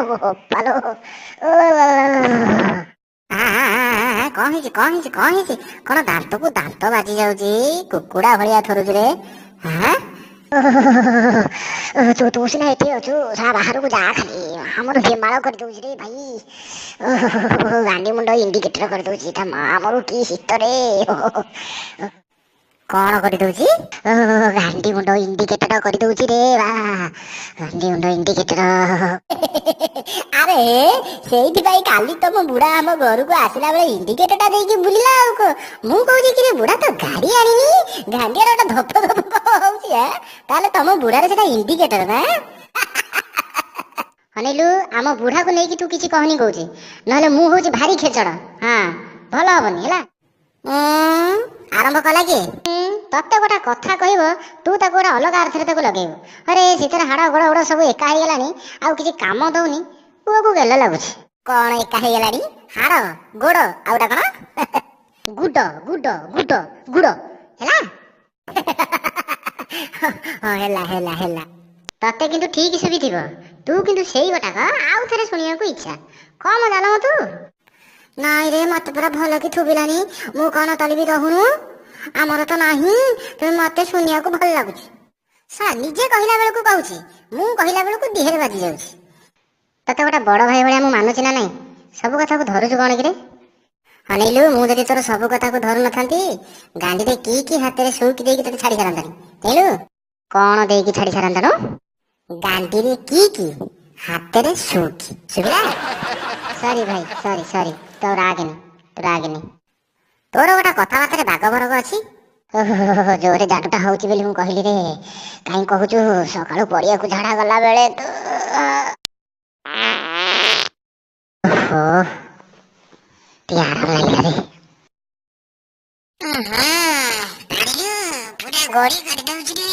ବୋପାଲୋ। କଣ ହେଇଛି କଣ ହେଇଛି କଣ ହେଇଛି? କଣ ଦାନ୍ତକୁ ଦାନ୍ତ ବାଜି ଯାଉଛି? କୁକୁଡ଼ା ଭଳିଆ ଥରୁଛୁ ରେ? ତୁ ସିନା ଏଠି ଅଛୁ, ବାହାରକୁ ଯା ଖାଲି। ଆମର ହେମାଳ କରିଦଉଛି ରେ ଭାଇ। ଗାଣ୍ଡି ମୁଣ୍ଡ ଇଣ୍ଡିକେଟର କରିଦଉଛି। ତା ମା ଆମର କି ଶୀତରେ। କଣ କରିଦଉଛି? ଗାଣ୍ଡି ମୁଣ୍ଡ ଇଣ୍ଡିକେଟର କରିଦଉଛି ରେ ବା। ଗାଣ୍ଡି ମୁଣ୍ଡ ଇଣ୍ଡିକେଟର। ଆରେ ସେଇଥିପାଇଁ କାଲି ତମ ବୁଢା ଆମ ଘରକୁ ଆସିଲା ବେଳେ ଇଣ୍ଡିକେଟର ଟା ଦେଇକି ବୁଲିଲା ଆଉ କଣ। ମୁଁ କହୁଛି କି ବୁଢା ତ ଗାଡି ଆଣିନି, ଗାଣ୍ଡିଆର ଗୋଟେ ଧପ ଧପ ହଉଛି। ତାହେଲେ ତମ ବୁଢାର ସେଟା ଇଣ୍ଡିକେଟର ନା? ଅନିଲୁ, ଆମ ବୁଢାକୁ ନେଇକି ତୁ କିଛି କହନି କହୁଛି, ନହେଲେ ମୁଁ ହଉଛି ଭାରି ଖେଚଡ। ହଁ, ଭଲ ହବନି ହେଲା। ଆରମ୍ଭ କଲା କିଏ? ତତେ ଗୋଟେ କଥା କହିବ, ତୁ ତାକୁ ଗୋଟେ ଅଲଗା ଅର୍ଥରେ ତାକୁ ଲଗେଇବୁ। ଆରେ ସେଥିରେ ହାଡ଼ ଗୋଡ଼ ଗୋଡ଼ ସବୁ ଏକା ହେଇଗଲାଣି, ଆଉ କିଛି କାମ ଦଉନି। ପୁଅକୁ ଗେଲ ଲାଗୁଛି। କଣ ଏକା ହେଇଗଲାଣି? ହାଡ଼ ଗୋଡ଼ ଆଉ ଗୋଟା କଣ? ଗୁଡ ଗୁଡ ଗୁଡ ଗୁଡ ହେଲା। ହଁ, ହେଲା ହେଲା ହେଲା। ତତେ କିନ୍ତୁ ଠିକ ଶୁଭିଥିବ। ତୁ କିନ୍ତୁ ସେଇ ଗୋଟାକ ଆଉ ଥରେ ଶୁଣିବାକୁ ଇଚ୍ଛା। କମ ଜାଣମ ତୁ। ନାଇଁ ରେ, ମତେ ପୁରା ଭଲ କି ଥୁବିଲାନି। ମୁଁ କଣ ତଳିବି ରହୁନୁ? ଆମର ତ ନାହିଁ, ତେଣୁ ମତେ ଶୁଣିବାକୁ ଭଲ ଲାଗୁଛି। ନିଜେ କହିଲା ବେଳକୁ କହୁଛି, ମୁଁ କହିଲା ବେଳକୁ ଦିହେରେ ବାଜି ଯାଉଛି। ତତେ ଗୋଟେ ବଡ ଭାଇ ଭଳିଆ ମୁଁ ମାନୁଛି ନା ନାଇଁ? ସବୁ କଥାକୁ ଧରୁଛୁ କଣ କିରେ? ଅନେଇଲୁ, ମୁଁ ଯଦି ତୋର ସବୁ କଥାକୁ ଧରୁ ନଥାନ୍ତି, ଗାଣ୍ଡିରେ କି ହାତରେ ସଉକି ଦେଇକି ତତେ ଛାଡି ସାରନ୍ତାଣି। ତେଣୁ କଣ ଦେଇକି ଛାଡି ସାରନ୍ତାଣୁ? ଗାଣ୍ଡିରେ କି ହାତରେ ସଉକି। ଶୁଭିଲା? ସରି ଭାଇ, ସରି ସରି। ତୋ ରାଗେନି, ତୋ ରାଗେନି। ତୋର ଗୋଟେ କଥାବାର୍ତ୍ତାରେ ବାଗ ବରଗ ଅଛି। ଜୋରେ ଜାଦୁଟା ହଉଛି ବୋଲି ମୁଁ କହିଲି ରେ। କାହିଁ କହୁଛୁ, ସକାଳୁ ପଡିଆକୁ ଝାଡା ଗଲା ବେଳେ ଟିକେ ଆରାମ ଲାଗିଲା ରେ। ପୁରା ଗଡି କରିଦଉଛି ରେ।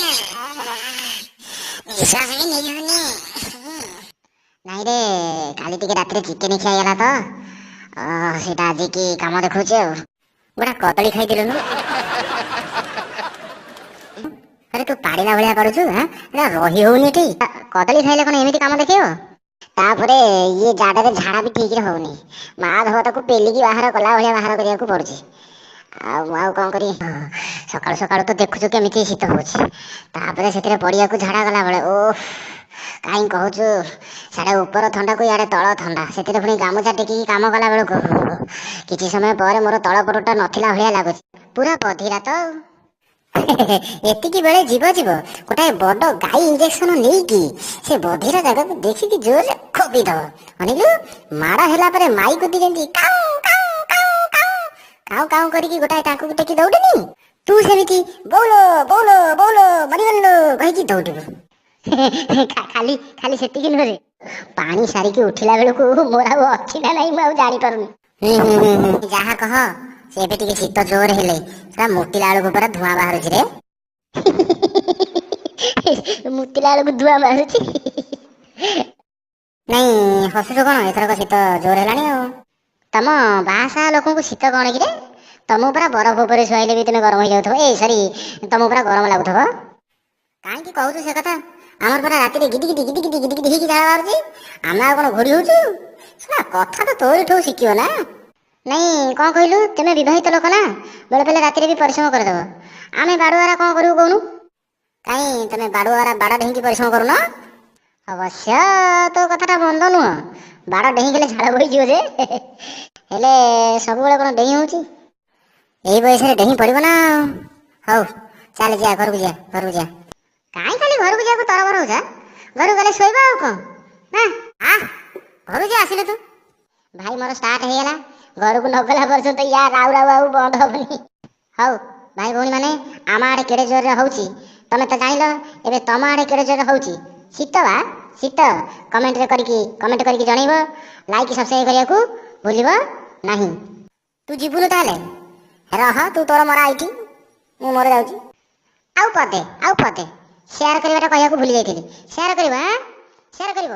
ନିଶ୍ୱାସ ବି ନେଇ ହଉନି। ନାଇଁ ରେ, କାଲି ଟିକେ ରାତିରେ ଚିକେନ ଖିଆ ହେଇଗଲା ତ, ସେଇଟା ଆଜିକି କାମ ଦେଖଉଛି ଆଉ। ଗୋଟେ କଦଳୀ ଖାଇଦେଲୁନୁ। ଆରେ ତୁ ପାଡ଼ିଲା ଭଳିଆ କରୁଛୁ। ଏଟା ରହି ହଉନି ଏଠି। କଦଳୀ ଖାଇଲେ କଣ ଏମିତି କାମ ଦେଖେଇବ? ତାପରେ ଇଏ ଜାଡରେ ଝାଡା ବି ଠିକରେ ହଉନି। ମାଧବ ତାକୁ ପେଲିକି ବାହାର କଲା ଭଳିଆ ବାହାର କରିବାକୁ ପଡୁଛି। ଆଉ କଣ କରିବି? ସକାଳୁ ସକାଳୁ ତ ଦେଖୁଛୁ କେମିତି ଶୀତ ହଉଛି। ତାପରେ ସେଥିରେ ପଡିଆକୁ ଝାଡା ଗଲା ବେଳେ କାହିଁ କହୁଛୁ, ସାଡେ ଉପର ଥଣ୍ଡାକୁ ଇଆଡେ ତଳ ଥଣ୍ଡା। ସେଥିରେ ପୁଣି ଗାମୁଛା ଟେକିକି କାମ କଲା ବେଳକୁ କିଛି ସମୟ ପରେ ମୋର ତଳ ପଟଟା ନଥିଲା ଭଳିଆ ଲାଗୁଛି। ପୁରା ବଧିରା ତ। ଏତିକି ବେଳେ ଯିବ ଗୋଟାଏ ବଡ ଗାଈ ଇଞ୍ଜେକ୍ସନ ନେଇକି ସେ ବଧିରା ଜାଗାକୁ ଦେଖିକି ଜୋରରେ ଖୋପି ଦବ। ଅନିଲୁ, ମାଡ଼ ହେଲା ପରେ ମାଇକୁ ଯେମିତି କାଉଁ କାଉଁ କାଉଁ କାଉଁ କାଉଁ କାଉଁ କରିକି ଗୋଟାଏ ଟାଙ୍କୁକୁ ଟେକି ଦୌଡେନି, ତୁ ସେମିତି ବଉଲୋ ବଉଲୋ ବଉଲୋ ମରିଗଲୁ କହିକି ଦୌଡିବୁ। ଖାଲି ଖାଲି ସେତିକି ନୁହେଁ, ପାଣି ସାରିକି ଉଠିଲା ବେଳକୁ ମୋର ଆଉ ଅଛି ନା ନାଇଁ ମୁଁ ଆଉ ଜାଣିପାରୁନି। ଯାହା କହ, ସେ ଏବେ ଟିକେ ଶୀତ ଜୋର ହେଲେ ସେଟା ମୁତିଲା ବେଳକୁ ପୁରା ଧୂଆଁ ବାହାରୁଛି ରେ। ମୁତିଲା ବେଳକୁ ଧୂଆଁ ବାହାରୁଛି? ନାଇଁ ହସୁଛୁ କଣ? ଏଥରକ ଶୀତ ଜୋର ହେଲାଣି ଆଉ। ତମ ବାହାସାହା ଲୋକଙ୍କୁ ଶୀତ କଣ କିରେ? ତମକୁ ପୁରା ବରଫ ଉପରେ ଶୁଆଇଲେ ବି ତମେ ଗରମ ହେଇଯାଉଥିବ। ତମକୁ ପୁରା ଗରମ ଲାଗୁଥିବ। କାହିଁକି କହୁଛୁ ସେ କଥା? ଆମର ପୁରା ରାତିରେ ଗିଦି ଗିଦି ଗିଦି ଗିଦି ଗିଦି ଗିଦି ହେଇକି ଝାଳ ବାହାରୁଛି। ଆମେ ଆଉ କଣ ଘୋଡ଼ି ହଉଛୁ? କଥା ତ ତୋରିଠୁ ଶିଖିବ ନା। ନାଇଁ କଣ କହିଲୁ, ତମେ ବିବାହିତ ଲୋକ ନା, ବେଳେ ବେଳେ ରାତିରେ ବି ପରିଶ୍ରମ କରିଦେବ। ଆମେ ବାଡୁଆରା କଣ କରିବୁ କହୁନୁ? କାଇଁ ତମେ ବାଡୁଆରା ବାଡ ଡେଇଁକି ପରିଶ୍ରମ କରୁନ? ଅବଶ୍ୟ ତୋ କଥାଟା ମନ୍ଦ ନୁହଁ। ବାଡ ଡେଇଁଗଲେ ଝାଳ ବୋହିଯିବ ଯେ, ହେଲେ ସବୁବେଳେ କଣ ଡେଇଁ ହଉଛି? ଏଇ ବୟସରେ ଡେଇଁ ପଡିବ ନା। ହଉ ଚାଲେ ଯିବା, ଘରକୁ ଯିବା, ଘରକୁ ଯିବା। କାହିଁ ଖାଲି ଘରକୁ ଯିବାକୁ ତରବର ହଉଛ? ଘରକୁ ଗଲେ ଶୋଇବା ଆଉ କଣ? ଘରକୁ ଆସିଲୁ ତୁ। ଭାଇ ମୋର ଷ୍ଟାର୍ଟ ହେଇଗଲା। ଘରକୁ ନଗଲା ପର୍ଯ୍ୟନ୍ତ ୟା ରାଉ ରାଉ ଆଉ ବନ୍ଦ ହବନି। ହଉ ଭାଇ ଭଉଣୀ ମାନେ, ଆମ ଆଡେ କେଡେ ଜୋରରେ ହଉଛି ତମେ ତ ଜାଣିଲ। ଏବେ ତମ ଆଡେ କେଡେ ଜୋରରେ ହଉଛି ଶୀତ? ଶୀତ କମେଣ୍ଟ କରିକି ଜଣେଇବ। ଲାଇକ୍ ସବସ୍କ୍ରାଇବ କରିବାକୁ ଭୁଲିବ ନାହିଁ। ତୁ ଯିବୁନୁ ତାହେଲେ? ରହ, ତୁ ତୋର ମରା ଏଇଠି, ମୁଁ ମୋର ଯାଉଛି। ଆଉ ପଦେ ସେୟାର କରିବାଟା କହିବାକୁ ଭୁଲି ଯାଇଥିଲି। ସେୟାର କରିବ, ସେୟାର କରିବ।